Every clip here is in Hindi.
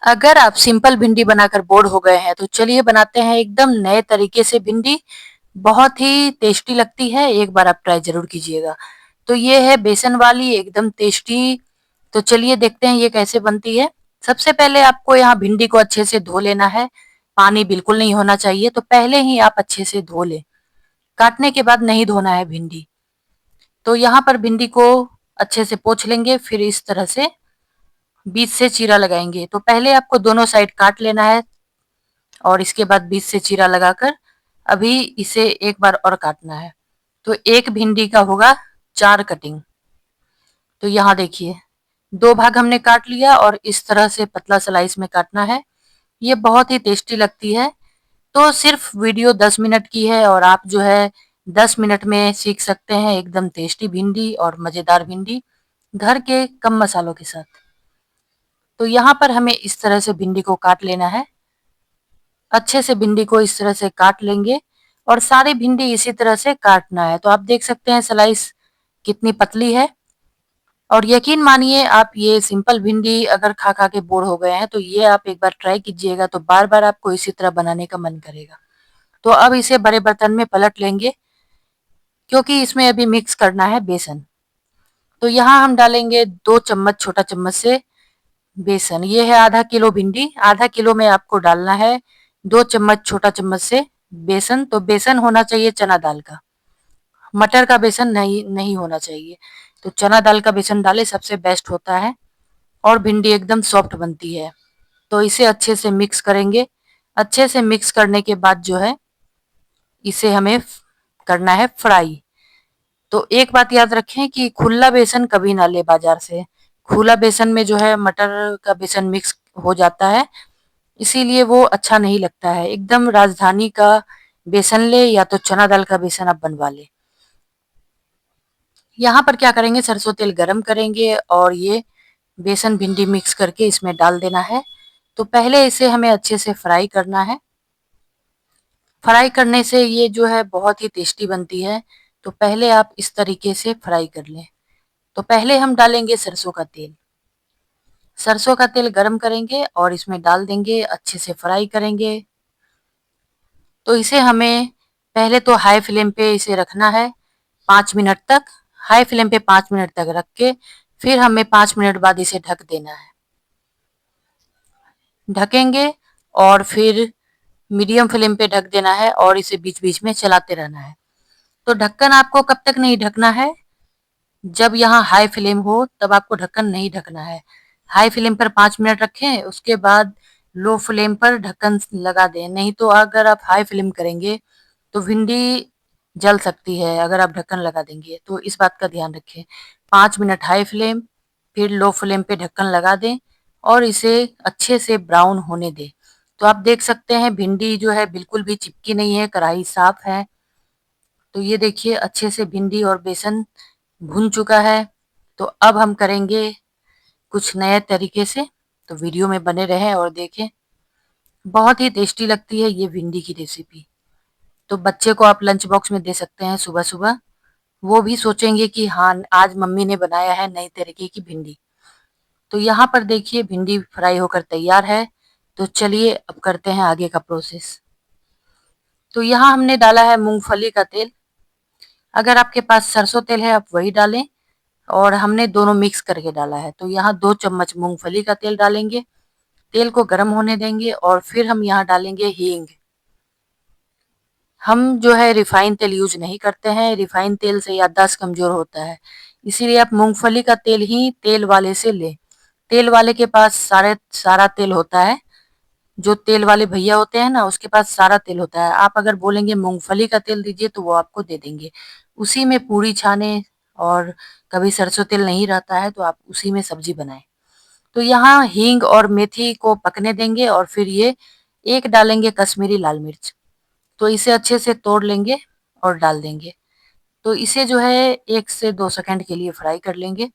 अगर आप सिंपल भिंडी बनाकर बोर हो गए हैं तो चलिए बनाते हैं एकदम नए तरीके से भिंडी। बहुत ही टेस्टी लगती है, एक बार आप ट्राई जरूर कीजिएगा। तो ये है बेसन वाली एकदम टेस्टी। तो चलिए देखते हैं ये कैसे बनती है। सबसे पहले आपको यहाँ भिंडी को अच्छे से धो लेना है। पानी बिल्कुल नहीं होना चाहिए, तो पहले ही आप अच्छे से धो लें। काटने के बाद नहीं धोना है भिंडी। तो यहाँ पर भिंडी को अच्छे से पोंछ लेंगे, फिर इस तरह से बीच से चीरा लगाएंगे। तो पहले आपको दोनों साइड काट लेना है और इसके बाद बीच से चीरा लगाकर अभी इसे एक बार और काटना है। तो एक भिंडी का होगा 4 कटिंग। तो यहाँ देखिए 2 भाग हमने काट लिया और इस तरह से पतला स्लाइस में काटना है। ये बहुत ही टेस्टी लगती है। तो सिर्फ वीडियो 10 मिनट की है और आप जो है 10 मिनट में सीख सकते हैं एकदम टेस्टी भिंडी और मजेदार भिंडी घर के कम मसालों के साथ। तो यहाँ पर हमें इस तरह से भिंडी को काट लेना है। अच्छे से भिंडी को इस तरह से काट लेंगे और सारी भिंडी इसी तरह से काटना है। तो आप देख सकते हैं स्लाइस कितनी पतली है। और यकीन मानिए आप ये सिंपल भिंडी अगर खा खा के बोर हो गए हैं तो ये आप एक बार ट्राई कीजिएगा, तो बार बार आपको इसी तरह बनाने का मन करेगा। तो अब इसे बड़े बर्तन में पलट लेंगे क्योंकि इसमें अभी मिक्स करना है बेसन। तो यहाँ हम डालेंगे 2 चम्मच छोटा चम्मच से बेसन। ये है आधा किलो भिंडी, आधा किलो में आपको डालना है 2 चम्मच छोटा चम्मच से बेसन। तो बेसन होना चाहिए चना दाल का, मटर का बेसन नहीं नहीं होना चाहिए। तो चना दाल का बेसन डाले सबसे बेस्ट होता है और भिंडी एकदम सॉफ्ट बनती है। तो इसे अच्छे से मिक्स करेंगे। अच्छे से मिक्स करने के बाद जो है इसे हमें करना है फ्राई। तो एक बात याद रखें कि खुला बेसन कभी ना ले बाजार से। खुला बेसन में जो है मटर का बेसन मिक्स हो जाता है, इसीलिए वो अच्छा नहीं लगता है। एकदम राजधानी का बेसन ले या तो चना दाल का बेसन आप बनवा ले। यहाँ पर क्या करेंगे, सरसों तेल गरम करेंगे और ये बेसन भिंडी मिक्स करके इसमें डाल देना है। तो पहले इसे हमें अच्छे से फ्राई करना है। फ्राई करने से ये जो है बहुत ही टेस्टी बनती है। तो पहले आप इस तरीके से फ्राई कर लें। तो पहले हम डालेंगे सरसों का तेल। सरसों का तेल गरम करेंगे और इसमें डाल देंगे, अच्छे से फ्राई करेंगे। तो इसे हमें पहले तो हाई फ्लेम पे इसे रखना है 5 मिनट तक। हाई फ्लेम पे 5 मिनट तक रख के फिर हमें 5 मिनट बाद इसे ढक देना है। ढकेंगे और फिर मीडियम फ्लेम पे ढक देना है और इसे बीच-बीच में चलाते रहना है। तो ढक्कन आपको कब तक नहीं ढकना है, जब यहाँ हाई फ्लेम हो तब आपको ढक्कन नहीं ढकना है। हाई फ्लेम पर 5 मिनट रखें, उसके बाद लो फ्लेम पर ढक्कन लगा दें। नहीं तो अगर आप हाई फ्लेम करेंगे तो भिंडी जल सकती है अगर आप ढक्कन लगा देंगे। तो इस बात का ध्यान रखें। 5 मिनट हाई फ्लेम, फिर लो फ्लेम पे ढक्कन लगा दें और इसे अच्छे से ब्राउन होने दें। तो आप देख सकते हैं भिंडी जो है बिल्कुल भी चिपकी नहीं है, कढ़ाई साफ है। तो ये देखिए अच्छे से भिंडी और बेसन भुन चुका है। तो अब हम करेंगे कुछ नए तरीके से। तो वीडियो में बने रहें और देखें। बहुत ही टेस्टी लगती है ये भिंडी की रेसिपी। तो बच्चे को आप लंच बॉक्स में दे सकते हैं सुबह-सुबह। वो भी सोचेंगे कि हाँ, आज मम्मी ने बनाया है नई तरीके की भिंडी। तो यहाँ पर देखिए भिंडी फ्राई होकर तैयार है। तो चलिए अब करते हैं आगे का प्रोसेस। तो यहाँ हमने डाला है मूँगफली का तेल। अगर आपके पास सरसों तेल है आप वही डालें और हमने दोनों मिक्स करके डाला है। तो यहाँ 2 चम्मच मूँगफली का तेल डालेंगे। तेल को गरम होने देंगे और फिर हम यहाँ डालेंगे हींग। हम जो है रिफाइन तेल यूज़ नहीं करते हैं, रिफाइन तेल से याददाश्त कमज़ोर होता है। इसीलिए आप मूँगफली का तेल ही तेल वाले से लें। तेल वाले के पास सारा तेल होता है। जो तेल वाले भैया होते हैं ना, उसके पास सारा तेल होता है। आप अगर बोलेंगे मूँगफली का तेल दीजिए तो वो आपको दे देंगे। उसी में पूड़ी छानें और कभी सरसों तेल नहीं रहता है तो आप उसी में सब्ज़ी बनाएँ। तो यहाँ हींग और मेथी को पकने देंगे और फिर ये एक डालेंगे कश्मीरी लाल मिर्च। तो इसे अच्छे से तोड़ लेंगे और डाल देंगे। तो इसे जो है 1 से 2 सेकंड के लिए फ्राई कर लेंगे।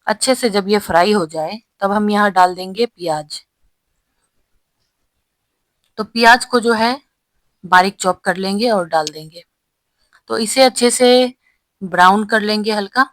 अच्छे से जब ये फ्राई हो जाए तब हम यहाँ डाल देंगे प्याज। तो प्याज को जो है बारीक चॉप कर लेंगे और डाल देंगे। तो इसे अच्छे से ब्राउन कर लेंगे हल्का।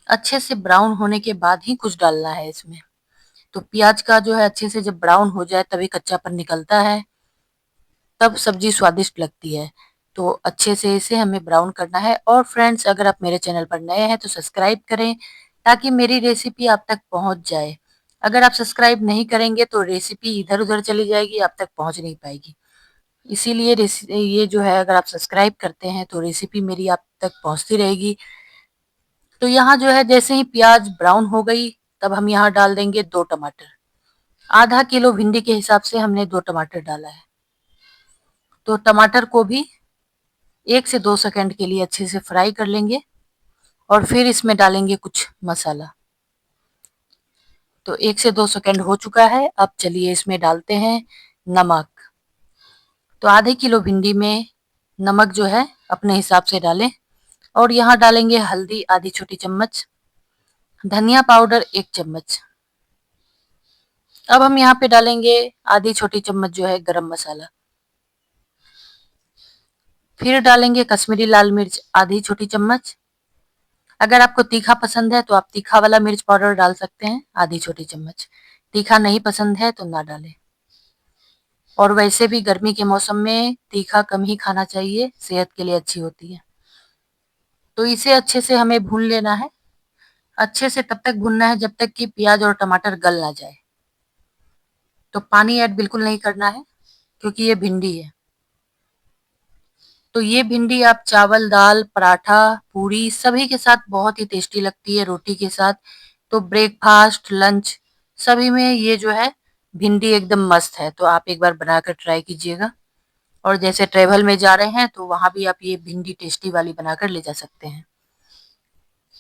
अच्छे से ब्राउन होने के बाद ही कुछ डालना है इसमें। तो प्याज का जो है अच्छे से जब ब्राउन हो जाए तभी कच्चापन निकलता है, तब सब्जी स्वादिष्ट लगती है। तो अच्छे से इसे हमें ब्राउन करना है। और फ्रेंड्स, अगर आप मेरे चैनल पर नए हैं तो सब्सक्राइब करें ताकि मेरी रेसिपी आप तक पहुंच जाए। अगर आप सब्सक्राइब नहीं करेंगे तो रेसिपी इधर-उधर चली जाएगी, आप तक पहुंच नहीं पाएगी। इसीलिए ये जो है, अगर आप सब्सक्राइब करते हैं तो रेसिपी मेरी आप तक पहुंचती रहेगी। तो यहाँ जो है जैसे ही प्याज ब्राउन हो गई, तब हम यहाँ डाल देंगे 2 टमाटर। आधा किलो भिंडी के हिसाब से हमने 2 टमाटर डाला है। तो टमाटर को भी 1 से 2 सेकंड के लिए अच्छे से फ्राई कर लेंगे और फिर इसमें डालेंगे कुछ मसाला। तो 1 से 2 सेकंड हो चुका है, अब चलिए इसमें डालते हैं नमक। तो आधे किलो भिंडी में नमक जो है अपने हिसाब से डालें। और यहाँ डालेंगे हल्दी आधी छोटी चम्मच, धनिया पाउडर 1 चम्मच। अब हम यहाँ पे डालेंगे आधी छोटी चम्मच जो है गरम मसाला। फिर डालेंगे कश्मीरी लाल मिर्च आधी छोटी चम्मच। अगर आपको तीखा पसंद है तो आप तीखा वाला मिर्च पाउडर डाल सकते हैं आधी छोटी चम्मच। तीखा नहीं पसंद है तो ना डालें। और वैसे भी गर्मी के मौसम में तीखा कम ही खाना चाहिए, सेहत के लिए अच्छी होती है। तो इसे अच्छे से हमें भून लेना है। अच्छे से तब तक भूनना है जब तक कि प्याज और टमाटर गल ना जाए। तो पानी ऐड बिल्कुल नहीं करना है क्योंकि ये भिंडी है। तो ये भिंडी आप चावल, दाल, पराठा, पूरी सभी के साथ बहुत ही टेस्टी लगती है, रोटी के साथ। तो ब्रेकफास्ट, लंच सभी में ये जो है भिंडी एकदम मस्त है। तो आप एक बार बनाकर ट्राई कीजिएगा। और जैसे ट्रैवल में जा रहे हैं तो वहां भी आप ये भिंडी टेस्टी वाली बनाकर ले जा सकते हैं।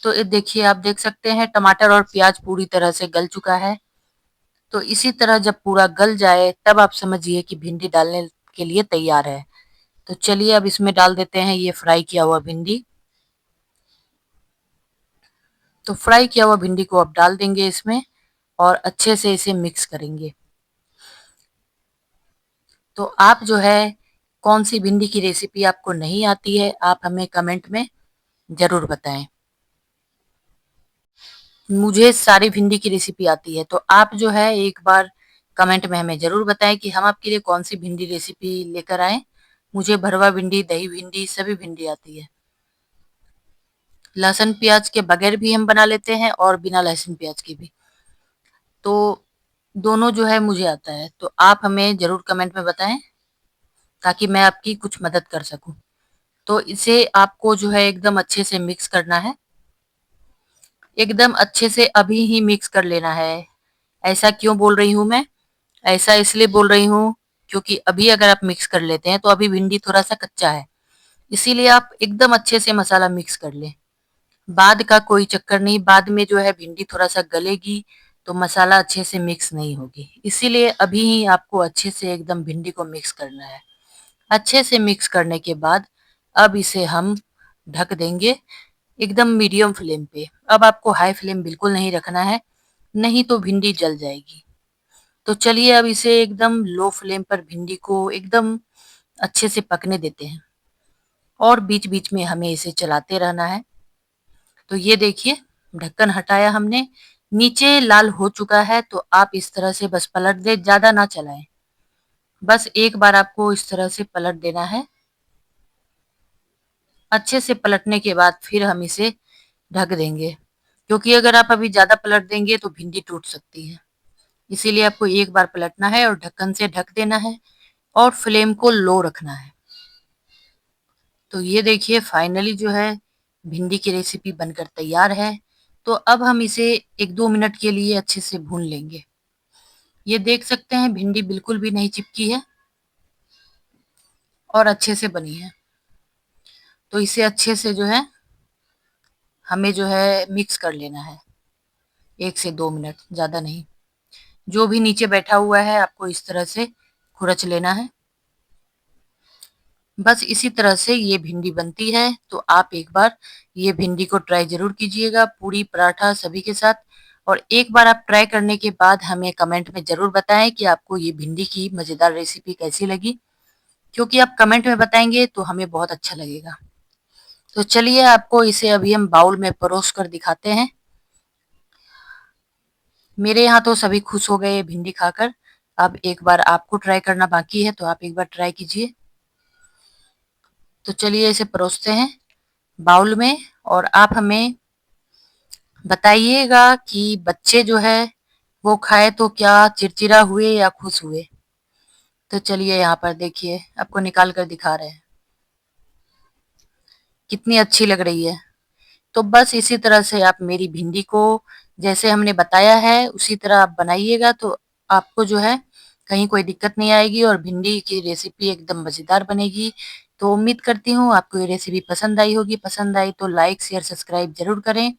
तो ये देखिए, आप देख सकते हैं टमाटर और प्याज पूरी तरह से गल चुका है। तो इसी तरह जब पूरा गल जाए तब आप समझिए कि भिंडी डालने के लिए तैयार है। तो चलिए अब इसमें डाल देते हैं ये फ्राई किया हुआ भिंडी। तो फ्राई किया हुआ भिंडी को अब डाल देंगे इसमें और अच्छे से इसे मिक्स करेंगे। तो आप जो है कौन सी भिंडी की रेसिपी आपको नहीं आती है, आप हमें कमेंट में ज़रूर बताएं। मुझे सारी भिंडी की रेसिपी आती है, तो आप जो है एक बार कमेंट में हमें ज़रूर बताएं कि हम आपके लिए कौन सी भिंडी रेसिपी लेकर आएं। मुझे भरवा भिंडी, दही भिंडी सभी भिंडी आती है। लहसुन प्याज के बगैर भी हम बना लेते हैं और बिना लहसुन प्याज के भी। तो दोनों जो है मुझे आता है। तो आप हमें ज़रूर कमेंट में बताएं ताकि मैं आपकी कुछ मदद कर सकूं। तो इसे आपको जो है एकदम अच्छे से मिक्स करना है। एकदम अच्छे से अभी ही मिक्स कर लेना है। ऐसा क्यों बोल रही हूँ मैं? ऐसा इसलिए बोल रही हूँ क्योंकि अभी अगर आप मिक्स कर लेते हैं तो अभी भिंडी थोड़ा-सा कच्चा है। इसीलिए आप एकदम अच्छे से मसाला मिक्स कर लें। बाद का कोई चक्कर नहीं, बाद में जो है भिंडी थोड़ा-सा गलेगी तो मसाला अच्छे से मिक्स नहीं होगी। इसीलिए अभी ही आपको अच्छे से एकदम भिंडी को मिक्स करना है। अच्छे से मिक्स करने के बाद अब इसे हम ढक देंगे एकदम मीडियम फ्लेम पे। अब आपको हाई फ्लेम बिल्कुल नहीं रखना है, नहीं तो भिंडी जल जाएगी। तो चलिए अब इसे एकदम लो फ्लेम पर भिंडी को एकदम अच्छे से पकने देते हैं और बीच-बीच में हमें इसे चलाते रहना है। तो ये देखिए, ढक्कन हटाया हमने, नीचे लाल हो चुका है तो आप इस तरह से बस पलट दें, ज़्यादा ना चलाएं। बस एक बार आपको इस तरह से पलट देना है। अच्छे से पलटने के बाद फिर हम इसे ढक देंगे, क्योंकि अगर आप अभी ज़्यादा पलट देंगे तो भिंडी टूट सकती है। इसीलिए आपको एक बार पलटना है और ढक्कन से ढक देना है और फ्लेम को लो रखना है। तो ये देखिए फाइनली जो है भिंडी की रेसिपी बनकर तैयार है। तो अब हम इसे 1-2 मिनट के लिए अच्छे से भून लेंगे। ये देख सकते हैं भिंडी बिल्कुल भी नहीं चिपकी है और अच्छे से बनी है। तो इसे अच्छे से जो है हमें जो है मिक्स कर लेना है 1 से 2 मिनट, ज़्यादा नहीं। जो भी नीचे बैठा हुआ है आपको इस तरह से खुरच लेना है। बस इसी तरह से ये भिंडी बनती है। तो आप एक बार ये भिंडी को ट्राई ज़रूर कीजिएगा, पूरी, पराठा सभी के साथ। और एक बार आप ट्राई करने के बाद हमें कमेंट में ज़रूर बताएँ कि आपको ये भिंडी की मज़ेदार रेसिपी कैसी लगी, क्योंकि आप कमेंट में बताएँगे तो हमें बहुत अच्छा लगेगा। तो चलिए आपको इसे अभी हम बाउल में परोस कर दिखाते हैं। मेरे यहाँ तो सभी खुश हो गए भिंडी खाकर। अब एक बार आपको ट्राई करना बाकी है, तो आप एक बार ट्राई कीजिए। तो चलिए इसे परोसते हैं बाउल में, और आप हमें बताइएगा कि बच्चे जो है वो खाए तो क्या चिड़चिड़ा हुए या खुश हुए। तो चलिए यहाँ पर देखिए, आपको निकाल कर दिखा रहे हैं कितनी अच्छी लग रही है। तो बस इसी तरह से आप मेरी भिंडी को जैसे हमने बताया है उसी तरह आप बनाइएगा, तो आपको जो है कहीं कोई दिक्कत नहीं आएगी और भिंडी की रेसिपी एकदम मज़ेदार बनेगी। तो उम्मीद करती हूँ आपको ये रेसिपी पसंद आई होगी। पसंद आई तो लाइक, शेयर, सब्सक्राइब ज़रूर करें।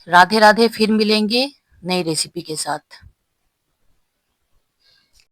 राधे राधे, फिर मिलेंगे नई रेसिपी के साथ।